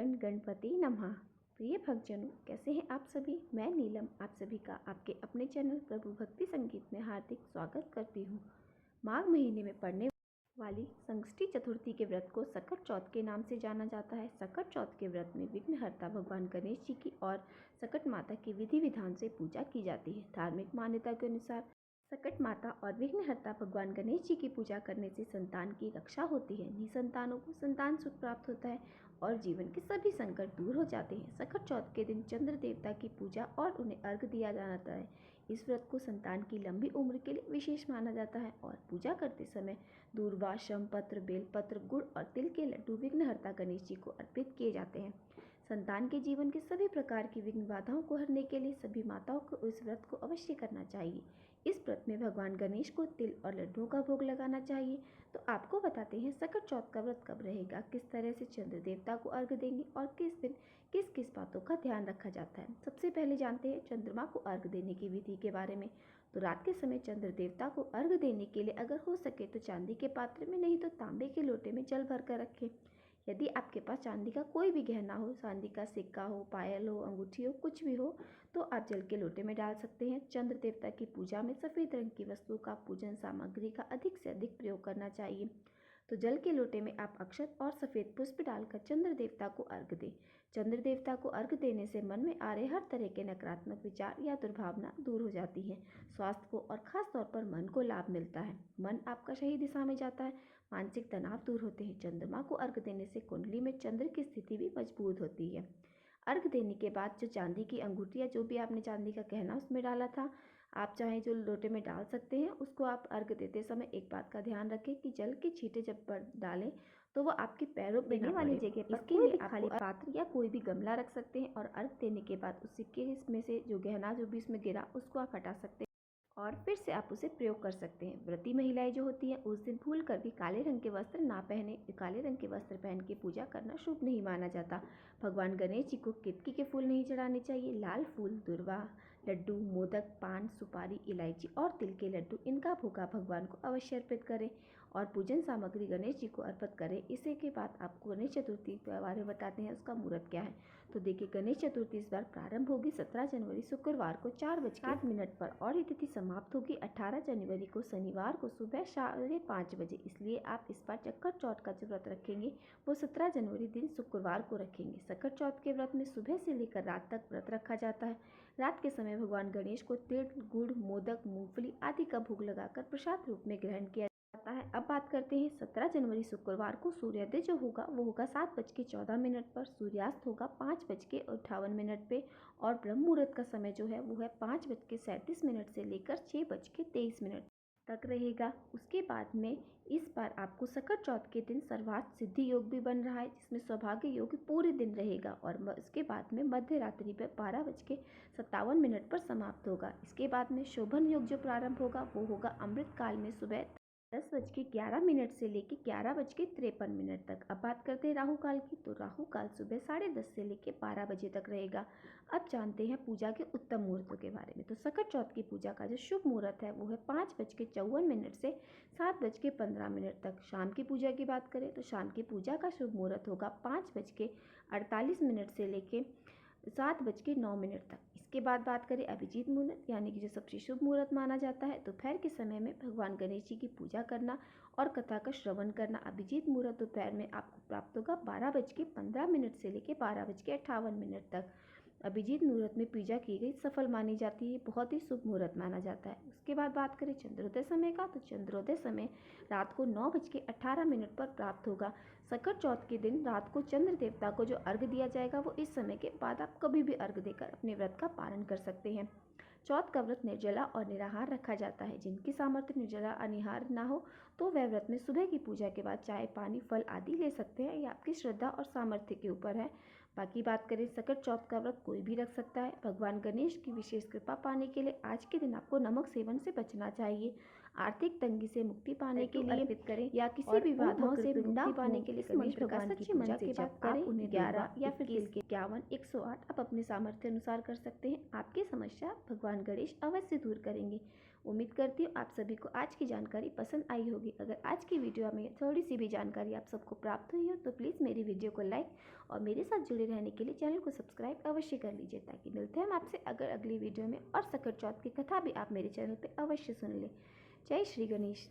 गण गणपति नमः। प्रिय भक्तजनों, कैसे हैं आप सभी। मैं नीलम आप सभी का आपके अपने चैनल प्रभु भक्ति संगीत में हार्दिक स्वागत करती हूँ। माघ महीने में पड़ने वाली संकष्टी चतुर्थी के व्रत को सकट चौथ के नाम से जाना जाता है। सकट चौथ के व्रत में विघ्नहर्ता भगवान गणेश जी की और सकट माता की विधि विधान से पूजा की जाती है। धार्मिक मान्यता के अनुसार सकट माता और विघ्नहर्ता भगवान गणेश जी की पूजा करने से संतान की रक्षा होती है। निसंतानों को संतान सुख प्राप्त होता है और जीवन के सभी संकट दूर हो जाते हैं। सकट चौथ के दिन चंद्र देवता की पूजा और उन्हें अर्घ दिया जाता है। इस व्रत को संतान की लंबी उम्र के लिए विशेष माना जाता है और पूजा करते समय दूर्वा, शम पत्र, बेलपत्र, गुड़ और तिल के लड्डू विघ्नहर्ता गणेश जी को अर्पित किए जाते हैं। संतान के जीवन के सभी प्रकार की विघ्न बाधाओं को हरने के लिए सभी माताओं को इस व्रत को अवश्य करना चाहिए। इस व्रत में भगवान गणेश को तिल और लड्डुओं का भोग लगाना चाहिए। तो आपको बताते हैं सकट चौथ का व्रत कब रहेगा, किस तरह से चंद्र देवता को अर्घ देंगे और किस दिन किस किस बातों का ध्यान रखा जाता है। सबसे पहले जानते हैं चंद्रमा को अर्घ देने की विधि के बारे में। तो रात के समय चंद्र देवता को अर्घ देने के लिए अगर हो सके तो चांदी के पात्र में, नहीं तो तांबे के लोटे में जल भर कर रखें। यदि आपके पास चांदी का कोई भी गहना हो, चांदी का सिक्का हो, पायल हो, अंगूठी हो, कुछ भी हो, तो आप जल के लोटे में डाल सकते हैं। चंद्र देवता की पूजा में सफ़ेद रंग की वस्तु का, पूजन सामग्री का अधिक से अधिक प्रयोग करना चाहिए। तो जल के लोटे में आप अक्षत और सफ़ेद पुष्प डालकर चंद्र देवता को अर्घ दें। चंद्र देवता को अर्घ देने से मन में आ रहे हर तरह के नकारात्मक विचार या दुर्भावना दूर हो जाती है। स्वास्थ्य को और खास तौर पर मन को लाभ मिलता है। मन आपका सही दिशा में जाता है, मानसिक तनाव दूर होते हैं। चंद्रमा को अर्घ देने से कुंडली में चंद्र की स्थिति भी मजबूत होती है। अर्घ देने के बाद जो चांदी की अंगूठी या जो भी आपने चांदी का गहना उसमें डाला था, आप चाहें जो लोटे में डाल सकते हैं। उसको आप अर्घ देते समय एक बात का ध्यान रखें कि जल के छींटे जब डालें तो वो आपके पैरों पे देने वाली जगह पर इसके लिए खाली पात्र या कोई भी गमला रख सकते हैं और अर्घ देने के बाद उस सिक्के इसमें से जो गहना जो भी इसमें गिरा उसको आप हटा सकते हैं और फिर से आप उसे प्रयोग कर सकते हैं। व्रती महिलाएं जो होती हैं उस दिन भूल कर भी काले रंग के वस्त्र ना पहने। काले रंग के वस्त्र पहन के पूजा करना शुभ नहीं माना जाता। भगवान गणेश जी को केतकी के फूल नहीं चढ़ाने चाहिए। लाल फूल, दुर्वा, लड्डू, मोदक, पान, सुपारी, इलायची और तिल के लड्डू, इनका भोगा भगवान को अवश्य अर्पित करें और पूजन सामग्री गणेश जी को अर्पित करें। इसी के बाद आपको गणेश चतुर्थी के बारे में बताते हैं उसका मुहूर्त क्या है। तो देखिए, गणेश चतुर्थी इस बार प्रारंभ होगी 17 जनवरी शुक्रवार को 4:08 पर और ये तिथि समाप्त होगी 18 जनवरी को शनिवार को सुबह 5:30 बजे। इसलिए आप इस बार सकट चौथ का जो व्रत रखेंगे वो 17 जनवरी दिन शुक्रवार को रखेंगे। सकट चौथ के व्रत में सुबह से लेकर रात तक व्रत रखा जाता है। रात के समय भगवान गणेश को तिल, गुड़, मोदक, मूंगफली आदि का भोग लगाकर प्रसाद रूप में ग्रहण किया जाता है। अब बात करते हैं 17 जनवरी शुक्रवार को सूर्योदय जो होगा वो होगा 7:14 पर, सूर्यास्त होगा 5:58 पे और ब्रह्म मुहूर्त का समय जो है वो है 5:37 से लेकर 6:23 तक रहेगा। उसके बाद में इस बार आपको सकट चौथ के दिन सर्वार्थ सिद्धि योग भी बन रहा है जिसमें सौभाग्य योग पूरे दिन रहेगा और इसके बाद में मध्य रात्रि पर 12:57 पर समाप्त होगा। इसके बाद में शोभन योग जो प्रारंभ होगा वो होगा अमृत काल में सुबह 10:11 से लेकर 11:53 तक। अब बात करते हैं राहु काल की। तो राहु काल सुबह 10:30 से लेकर 12 बजे तक रहेगा। अब जानते हैं पूजा के उत्तम मुहूर्तों के बारे में। तो सकट चौथ की पूजा का जो शुभ मुहूर्त है वो है 5:54 से 7:15 तक। शाम की पूजा की बात करें तो शाम की पूजा का शुभ मुहूर्त होगा 5:48 से लेकर 7:09 तक। इसके बाद बात करें अभिजीत मुहूर्त, यानी कि जो सबसे शुभ मुहूर्त माना जाता है दोपहर के समय में भगवान गणेश जी की पूजा करना और कथा का श्रवण करना। अभिजीत मुहूर्त दोपहर में आपको प्राप्त होगा 12:15 से लेकर 12:58 तक। अभिजीत मुहूर्त में पूजा की गई सफल मानी जाती है, बहुत ही शुभ मुहूर्त माना जाता है। उसके बाद बात करें चंद्रोदय समय का। तो चंद्रोदय समय रात को 9:18 पर प्राप्त होगा। सकट चौथ के दिन रात को चंद्र देवता को जो अर्घ दिया जाएगा वो इस समय के बाद आप कभी भी अर्घ देकर अपने व्रत का पालन कर सकते हैं। चौथ का व्रत निर्जला और निराहार रखा जाता है। जिनकी सामर्थ्य निर्जला और निहार ना हो तो वह व्रत में सुबह की पूजा के बाद चाय, पानी, फल आदि ले सकते हैं। ये आपकी श्रद्धा और सामर्थ्य के ऊपर है। बाकी बात करें सकट चौथ का व्रत कोई भी रख सकता है। भगवान गणेश की विशेष कृपा पाने के लिए आज के दिन आपको नमक सेवन से बचना चाहिए। आर्थिक तंगी से मुक्ति पाने के लिए अर्पित करें या किसी भी बाधाओं से मुक्ति पाने के लिए गणेश भगवान की पूजा के बाद करें। उन्हें 11, 21, 51, 108 आप अपने सामर्थ्य अनुसार कर सकते हैं। आपकी समस्या भगवान गणेश अवश्य दूर करेंगे। उम्मीद करती हूँ आप सभी को आज की जानकारी पसंद आई होगी। अगर आज की वीडियो में थोड़ी सी भी जानकारी आप सबको प्राप्त हुई हो तो प्लीज़ मेरी वीडियो को लाइक और मेरे साथ जुड़े रहने के लिए चैनल को सब्सक्राइब अवश्य कर लीजिए, ताकि मिलते हैं हम आपसे अगर अगली वीडियो में। और सकट चौथ की कथा भी आप मेरे चैनल पर अवश्य सुन लें। जय श्री गणेश।